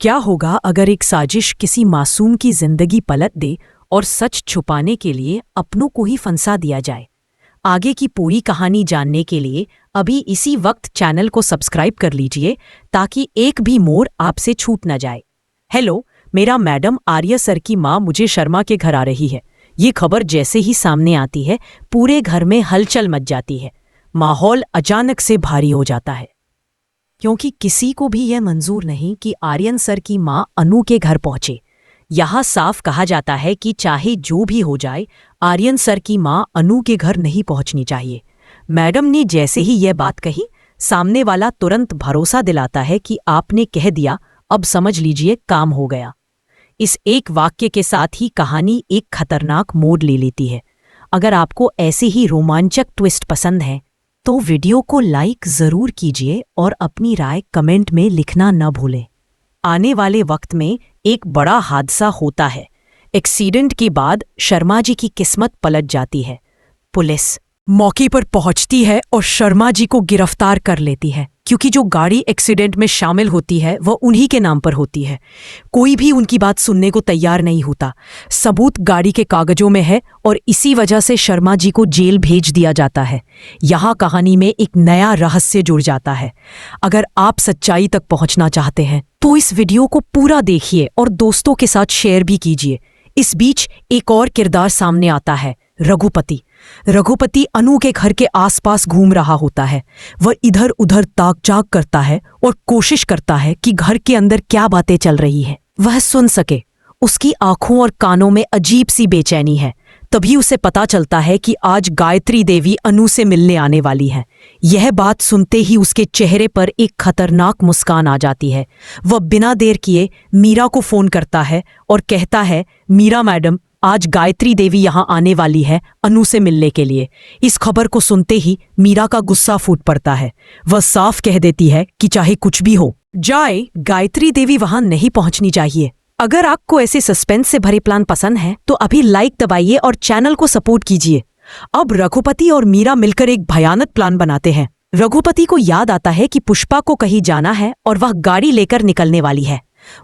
क्या होगा अगर एक साजिश किसी मासूम की जिंदगी पलट दे और सच छुपाने के लिए अपनों को ही फंसा दिया जाए। आगे की पूरी कहानी जानने के लिए अभी इसी वक्त चैनल को सब्सक्राइब कर लीजिए ताकि एक भी मोड़ आपसे छूट न जाए। हेलो, मेरा मैडम आर्या सर की माँ मुझे शर्मा के घर आ रही है। ये खबर जैसे ही सामने आती है पूरे घर में हलचल मच जाती है। माहौल अचानक से भारी हो जाता है क्योंकि किसी को भी यह मंजूर नहीं कि आर्यन सर की माँ अनु के घर पहुंचे। यहाँ साफ कहा जाता है कि चाहे जो भी हो जाए, आर्यन सर की माँ अनु के घर नहीं पहुंचनी चाहिए। मैडम ने जैसे ही यह बात कही, सामने वाला तुरंत भरोसा दिलाता है कि आपने कह दिया, अब समझ लीजिए काम हो गया। इस एक वाक्य के साथ ही कहानी एक खतरनाक मोड़ ले लेती है। अगर आपको ऐसे ही रोमांचक ट्विस्ट पसंद है तो वीडियो को लाइक जरूर कीजिए और अपनी राय कमेंट में लिखना न भूलें। आने वाले वक्त में एक बड़ा हादसा होता है। एक्सीडेंट के बाद शर्मा जी की किस्मत पलट जाती है। पुलिस मौके पर पहुंचती है और शर्मा जी को गिरफ्तार कर लेती है क्योंकि जो गाड़ी एक्सीडेंट में शामिल होती है वह उन्हीं के नाम पर होती है। कोई भी उनकी बात सुनने को तैयार नहीं होता। सबूत गाड़ी के कागजों में है और इसी वजह से शर्मा जी को जेल भेज दिया जाता है। यहाँ कहानी में एक नया रहस्य जुड़ जाता है। अगर आप सच्चाई तक पहुँचना चाहते हैं तो इस वीडियो को पूरा देखिए और दोस्तों के साथ शेयर भी कीजिए। इस बीच एक और किरदार सामने आता है, रघुपति। रघुपति अनु के घर के आसपास घूम रहा होता है। वह इधर उधर ताक झाक करता है और कोशिश करता है कि घर के अंदर क्या बातें चल रही है वह सुन सके। उसकी आंखों और कानों में अजीब सी बेचैनी है। तभी उसे पता चलता है कि आज गायत्री देवी अनु से मिलने आने वाली है। यह बात सुनते ही उसके चेहरे पर एक खतरनाक मुस्कान आ जाती है। वह बिना देर किए मीरा को फोन करता है और कहता है, मीरा मैडम, आज गायत्री देवी यहाँ आने वाली है अनु से मिलने के लिए। इस खबर को सुनते ही मीरा का गुस्सा फूट पड़ता है। वह साफ कह देती है कि चाहे कुछ भी हो जाए, गायत्री देवी वहां नहीं पहुंचनी चाहिए। अगर आपको ऐसे सस्पेंस से भरे प्लान पसंद हैं तो अभी लाइक दबाइए और चैनल को सपोर्ट कीजिए। अब रघुपति और मीरा मिलकर एक भयानक प्लान बनाते हैं। रघुपति को याद आता है कि पुष्पा को कहीं जाना है और वह गाड़ी लेकर निकलने वाली है।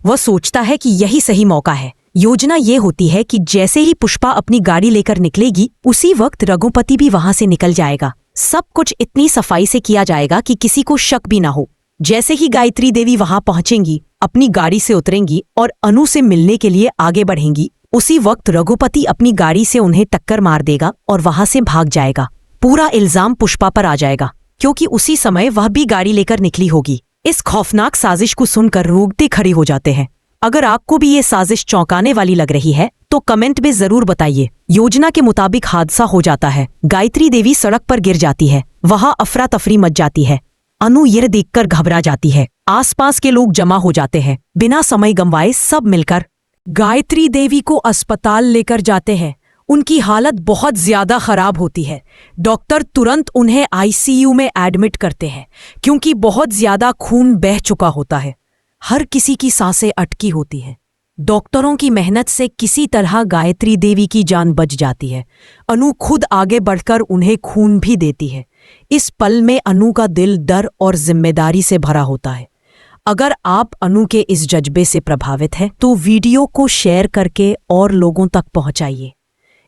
वह सोचता है कि यही सही मौका है। योजना ये होती है कि जैसे ही पुष्पा अपनी गाड़ी लेकर निकलेगी उसी वक्त रघुपति भी वहां से निकल जाएगा। सब कुछ इतनी सफाई से किया जाएगा कि किसी को शक भी ना हो। जैसे ही गायत्री देवी वहां पहुंचेंगी, अपनी गाड़ी से उतरेंगी और अनु से मिलने के लिए आगे बढ़ेंगी, उसी वक्त रघुपति अपनी गाड़ी से उन्हें टक्कर मार देगा और वहां से भाग जाएगा। पूरा इल्जाम पुष्पा पर आ जाएगा क्योंकि उसी समय वह भी गाड़ी लेकर निकली होगी। इस खौफनाक साजिश को सुनकर रोंगटे खड़े हो जाते हैं। अगर आपको भी ये साजिश चौंकाने वाली लग रही है तो कमेंट में जरूर बताइए। योजना के मुताबिक हादसा हो जाता है। गायत्री देवी सड़क पर गिर जाती है। वहां अफरा तफरी मच जाती है। अनु यह देखकर घबरा जाती है। आसपास के लोग जमा हो जाते हैं। बिना समय गंवाए सब मिलकर गायत्री देवी को अस्पताल लेकर जाते हैं। उनकी हालत बहुत ज्यादा खराब होती है। डॉक्टर तुरंत उन्हें आईसीयू में एडमिट करते हैं क्योंकि बहुत ज्यादा खून बह चुका होता है। हर किसी की सांसें अटकी होती हैं। डॉक्टरों की मेहनत से किसी तरह गायत्री देवी की जान बच जाती है। अनु खुद आगे बढ़कर उन्हें खून भी देती है। इस पल में अनु का दिल डर और जिम्मेदारी से भरा होता है। अगर आप अनु के इस जज्बे से प्रभावित हैं तो वीडियो को शेयर करके और लोगों तक पहुंचाइए।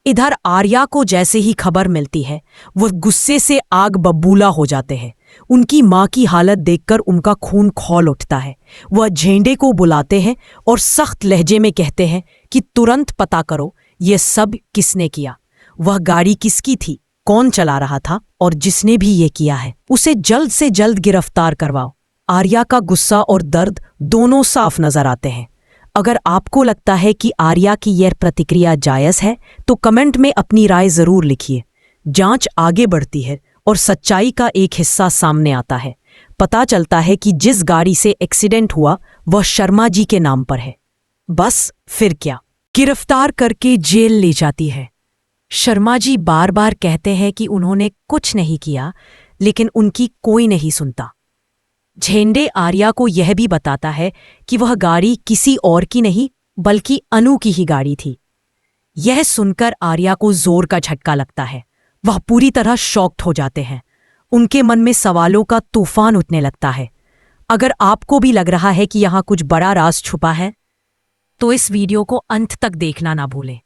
इधर आर्या को जैसे ही खबर मिलती है वह गुस्से से आग बबूला हो जाते हैं। उनकी माँ की हालत देखकर उनका खून खौल उठता है। वह झेंडे को बुलाते हैं और सख्त लहजे में कहते हैं कि तुरंत पता करो ये सब किसने किया। वह गाड़ी किसकी थी, कौन चला रहा था और जिसने भी ये किया है उसे जल्द से जल्द गिरफ्तार करवाओ। आर्या का गुस्सा और दर्द दोनों साफ नजर आते हैं। अगर आपको लगता है कि आर्या की यह प्रतिक्रिया जायज़ है तो कमेंट में अपनी राय जरूर लिखिए। जांच आगे बढ़ती है और सच्चाई का एक हिस्सा सामने आता है। पता चलता है कि जिस गाड़ी से एक्सीडेंट हुआ वह शर्मा जी के नाम पर है। बस फिर क्या, गिरफ्तार करके जेल ले जाती है। शर्मा जी बार बार कहते हैं कि उन्होंने कुछ नहीं किया, लेकिन उनकी कोई नहीं सुनता। झेंडे आर्या को यह भी बताता है कि वह गाड़ी किसी और की नहीं बल्कि अनु की ही गाड़ी थी। यह सुनकर आर्या को जोर का झटका लगता है। वह पूरी तरह शॉक्ड हो जाते हैं। उनके मन में सवालों का तूफान उठने लगता है। अगर आपको भी लग रहा है कि यहाँ कुछ बड़ा राज छुपा है तो इस वीडियो को अंत तक देखना ना भूलें।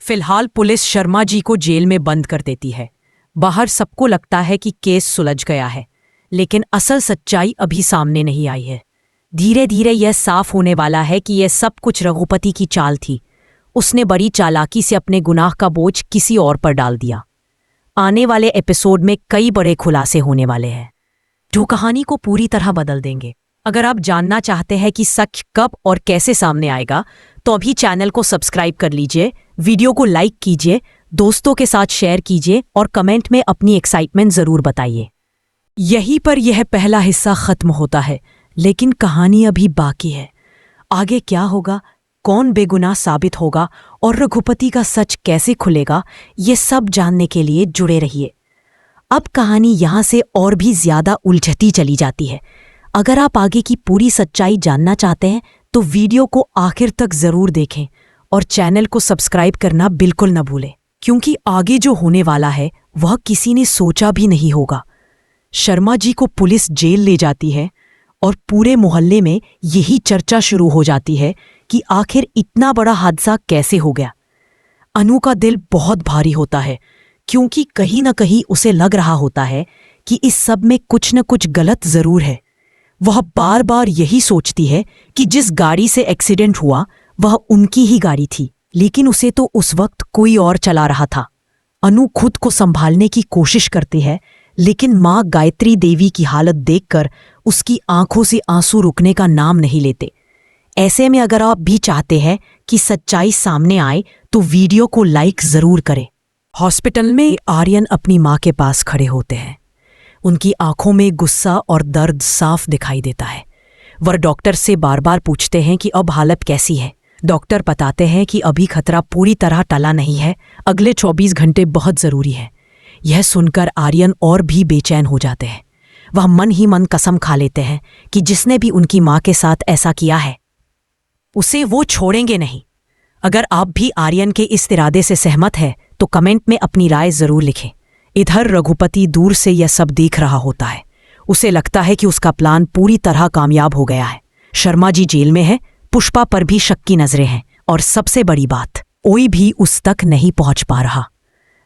फिलहाल पुलिस शर्मा जी को जेल में बंद कर देती है। बाहर सबको लगता है कि केस सुलझ गया है, लेकिन असल सच्चाई अभी सामने नहीं आई है। धीरे धीरे यह साफ होने वाला है कि यह सब कुछ रघुपति की चाल थी। उसने बड़ी चालाकी से अपने गुनाह का बोझ किसी और पर डाल दिया। आने वाले एपिसोड में कई बड़े खुलासे होने वाले हैं जो कहानी को पूरी तरह बदल देंगे। अगर आप जानना चाहते हैं कि सच कब और कैसे सामने आएगा तो अभी चैनल को सब्सक्राइब कर लीजिए, वीडियो को लाइक कीजिए, दोस्तों के साथ शेयर कीजिए और कमेंट में अपनी एक्साइटमेंट जरूर बताइए। यहीं पर यह पहला हिस्सा खत्म होता है, लेकिन कहानी अभी बाकी है। आगे क्या होगा, कौन बेगुनाह साबित होगा और रघुपति का सच कैसे खुलेगा, ये सब जानने के लिए जुड़े रहिए। अब कहानी यहाँ से और भी ज्यादा उलझती चली जाती है। अगर आप आगे की पूरी सच्चाई जानना चाहते हैं तो वीडियो को आखिर तक जरूर देखें और चैनल को सब्सक्राइब करना बिल्कुल न भूलें, क्योंकि आगे जो होने वाला है वह किसी ने सोचा भी नहीं होगा। शर्मा जी को पुलिस जेल ले जाती है और पूरे मोहल्ले में यही चर्चा शुरू हो जाती है कि आखिर इतना बड़ा हादसा कैसे हो गया। अनु का दिल बहुत भारी होता है, क्योंकि कहीं न कहीं उसे लग रहा होता है कि इस सब में कुछ न कुछ गलत जरूर है। वह बार बार यही सोचती है कि जिस गाड़ी से एक्सीडेंट हुआ वह उनकी ही गाड़ी थी, लेकिन उसे तो उस वक्त कोई और चला रहा था। अनु खुद को संभालने की कोशिश करती है, लेकिन माँ गायत्री देवी की हालत देखकर उसकी आंखों से आंसू रुकने का नाम नहीं लेते। ऐसे में अगर आप भी चाहते हैं कि सच्चाई सामने आए तो वीडियो को लाइक जरूर करें। हॉस्पिटल में आर्यन अपनी माँ के पास खड़े होते हैं। उनकी आंखों में गुस्सा और दर्द साफ दिखाई देता है। वह डॉक्टर से बार बार पूछते हैं कि अब हालत कैसी है। डॉक्टर बताते हैं कि अभी खतरा पूरी तरह टला नहीं है, अगले 24 घंटे बहुत जरूरी है। यह सुनकर आर्यन और भी बेचैन हो जाते हैं। वह मन ही मन कसम खा लेते हैं कि जिसने भी उनकी माँ के साथ ऐसा किया है उसे वो छोड़ेंगे नहीं। अगर आप भी आर्यन के इस इरादे से सहमत है तो कमेंट में अपनी राय जरूर लिखें। इधर रघुपति दूर से यह सब देख रहा होता है। उसे लगता है कि उसका प्लान पूरी तरह कामयाब हो गया है। शर्मा जी जेल में है, पुष्पा पर भी शक की नजरें हैं और सबसे बड़ी बात, कोई भी उस तक नहीं पहुंच पा रहा।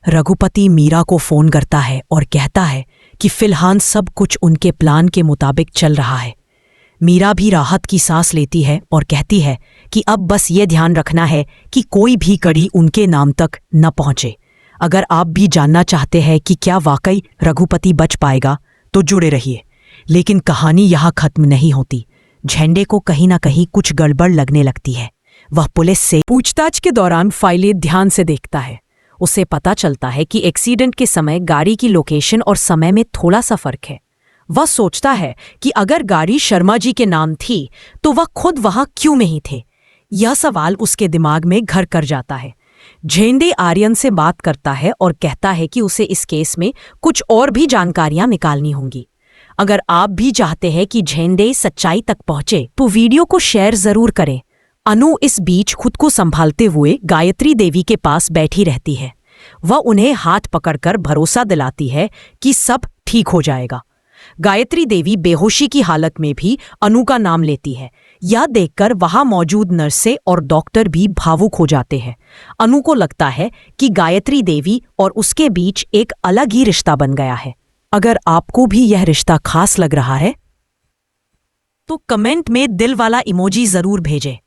रघुपति मीरा को फोन करता है और कहता है कि फिलहाल सब कुछ उनके प्लान के मुताबिक चल रहा है। मीरा भी राहत की सांस लेती है और कहती है कि अब बस ये ध्यान रखना है कि कोई भी कड़ी उनके नाम तक न पहुंचे। अगर आप भी जानना चाहते हैं कि क्या वाकई रघुपति बच पाएगा तो जुड़े रहिए। लेकिन कहानी यहाँ खत्म नहीं होती। झंडे को कहीं ना कहीं कुछ गड़बड़ लगने लगती है। वह पुलिस से पूछताछ के दौरान फाइलें ध्यान से देखता है। उसे पता चलता है कि एक्सीडेंट के समय गाड़ी की लोकेशन और समय में थोड़ा सा फर्क है। वह सोचता है कि अगर गाड़ी शर्मा जी के नाम थी तो वह खुद वहां क्यों नहीं थे। यह सवाल उसके दिमाग में घर कर जाता है। झेंडे आर्यन से बात करता है और कहता है कि उसे इस केस में कुछ और भी जानकारियां निकालनी होंगी। अगर आप भी चाहते हैं कि झेंडे सच्चाई तक पहुंचे तो वीडियो को शेयर जरूर करें। अनु इस बीच खुद को संभालते हुए गायत्री देवी के पास बैठी रहती है। वह उन्हें हाथ पकड़कर भरोसा दिलाती है कि सब ठीक हो जाएगा। गायत्री देवी बेहोशी की हालत में भी अनु का नाम लेती है। यह देखकर वहां मौजूद नर्सें और डॉक्टर भी भावुक हो जाते हैं। अनु को लगता है कि गायत्री देवी और उसके बीच एक अलग ही रिश्ता बन गया है। अगर आपको भी यह रिश्ता खास लग रहा है तो कमेंट में दिल वाला इमोजी जरूर भेजें।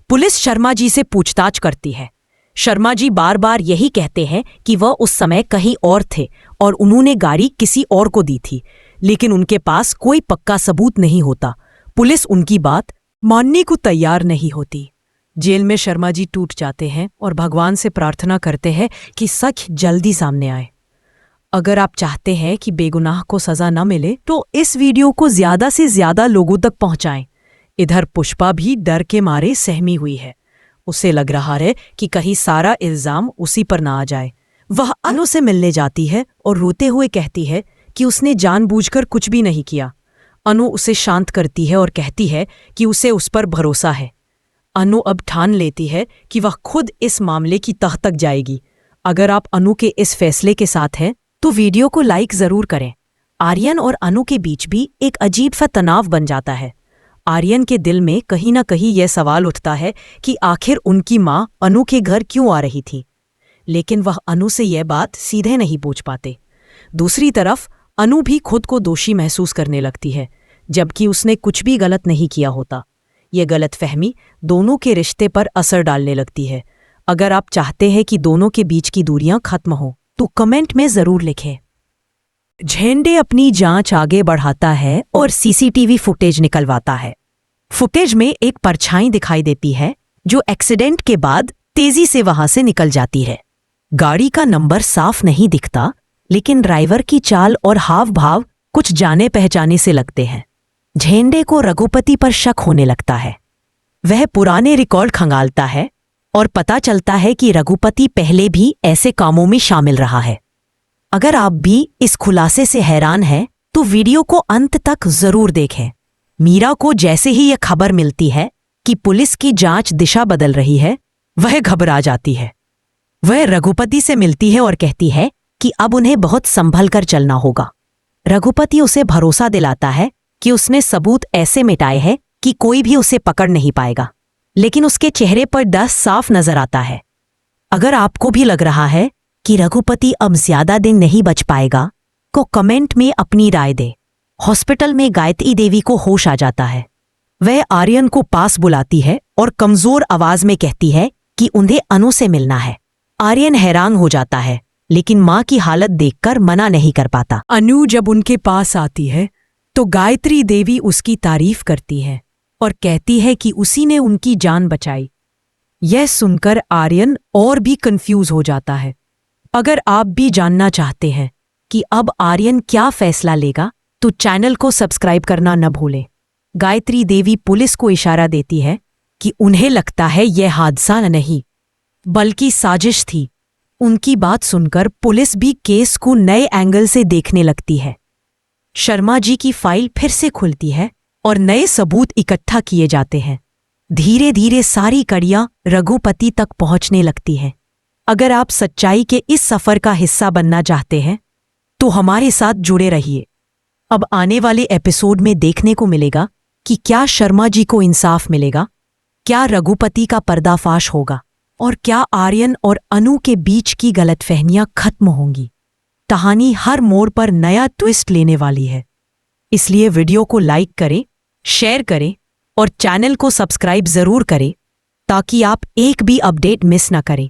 पुलिस शर्मा जी से पूछताछ करती है। शर्मा जी बार बार यही कहते हैं कि वह उस समय कहीं और थे और उन्होंने गाड़ी किसी और को दी थी, लेकिन उनके पास कोई पक्का सबूत नहीं होता। पुलिस उनकी बात मानने को तैयार नहीं होती। जेल में शर्मा जी टूट जाते हैं और भगवान से प्रार्थना करते हैं कि सच जल्दी सामने आए। अगर आप चाहते हैं कि बेगुनाह को सजा न मिले तो इस वीडियो को ज्यादा से ज्यादा लोगों तक पहुंचाएं। इधर पुष्पा भी डर के मारे सहमी हुई है। उसे लग रहा है कि कहीं सारा इल्जाम उसी पर ना आ जाए। वह अनु से मिलने जाती है और रोते हुए कहती है कि उसने जानबूझकर कुछ भी नहीं किया। अनु उसे शांत करती है और कहती है कि उसे उस पर भरोसा है। अनु अब ठान लेती है कि वह खुद इस मामले की तह तक जाएगी। अगर आप अनु के इस फैसले के साथ हैं तो वीडियो को लाइक जरूर करें। आर्यन और अनु के बीच भी एक अजीब सा तनाव बन जाता है। आर्यन के दिल में कहीं ना कहीं यह सवाल उठता है कि आखिर उनकी मां अनु के घर क्यों आ रही थी, लेकिन वह अनु से यह बात सीधे नहीं पूछ पाते। दूसरी तरफ अनु भी खुद को दोषी महसूस करने लगती है, जबकि उसने कुछ भी गलत नहीं किया होता। यह गलतफहमी दोनों के रिश्ते पर असर डालने लगती है। अगर आप चाहते हैं कि दोनों के बीच की दूरियां खत्म हो तो कमेंट में जरूर लिखें। झेंडे अपनी जांच आगे बढ़ाता है और सीसीटीवी फुटेज निकलवाता है। फुटेज में एक परछाई दिखाई देती है जो एक्सीडेंट के बाद तेजी से वहां से निकल जाती है। गाड़ी का नंबर साफ नहीं दिखता, लेकिन ड्राइवर की चाल और हाव भाव कुछ जाने पहचाने से लगते हैं। झेंडे को रघुपति पर शक होने लगता है। वह पुराने रिकॉर्ड खंगालता है और पता चलता है कि रघुपति पहले भी ऐसे कामों में शामिल रहा है। अगर आप भी इस खुलासे से हैरान हैं तो वीडियो को अंत तक जरूर देखें। मीरा को जैसे ही यह खबर मिलती है कि पुलिस की जांच दिशा बदल रही है, वह घबरा जाती है। वह रघुपति से मिलती है और कहती है कि अब उन्हें बहुत संभल कर चलना होगा। रघुपति उसे भरोसा दिलाता है कि उसने सबूत ऐसे मिटाए हैं कि कोई भी उसे पकड़ नहीं पाएगा, लेकिन उसके चेहरे पर डर साफ नजर आता है। अगर आपको भी लग रहा है कि रघुपति अब ज्यादा दिन नहीं बच पाएगा, तो कमेंट में अपनी राय दे। हॉस्पिटल में गायत्री देवी को होश आ जाता है। वह आर्यन को पास बुलाती है और कमजोर आवाज में कहती है कि उन्हें अनु से मिलना है। आर्यन हैरान हो जाता है, लेकिन मां की हालत देखकर मना नहीं कर पाता। अनु जब उनके पास आती है तो गायत्री देवी उसकी तारीफ करती है और कहती है कि उसी ने उनकी जान बचाई। यह सुनकर आर्यन और भी कंफ्यूज हो जाता है। अगर आप भी जानना चाहते हैं कि अब आर्यन क्या फैसला लेगा, तो चैनल को सब्सक्राइब करना न भूलें। गायत्री देवी पुलिस को इशारा देती है कि उन्हें लगता है यह हादसा नहीं बल्कि साजिश थी। उनकी बात सुनकर पुलिस भी केस को नए एंगल से देखने लगती है। शर्मा जी की फाइल फिर से खुलती है और नए सबूत इकट्ठा किए जाते हैं। धीरे धीरे सारी कड़ियां रघुपति तक पहुंचने लगती हैं। अगर आप सच्चाई के इस सफर का हिस्सा बनना चाहते हैं तो हमारे साथ जुड़े रहिए। अब आने वाले एपिसोड में देखने को मिलेगा कि क्या शर्मा जी को इंसाफ मिलेगा, क्या रघुपति का पर्दाफाश होगा और क्या आर्यन और अनु के बीच की गलतफहमियां खत्म होंगी। कहानी हर मोड़ पर नया ट्विस्ट लेने वाली है, इसलिए वीडियो को लाइक करें, शेयर करें और चैनल को सब्सक्राइब जरूर करें ताकि आप एक भी अपडेट मिस न करें।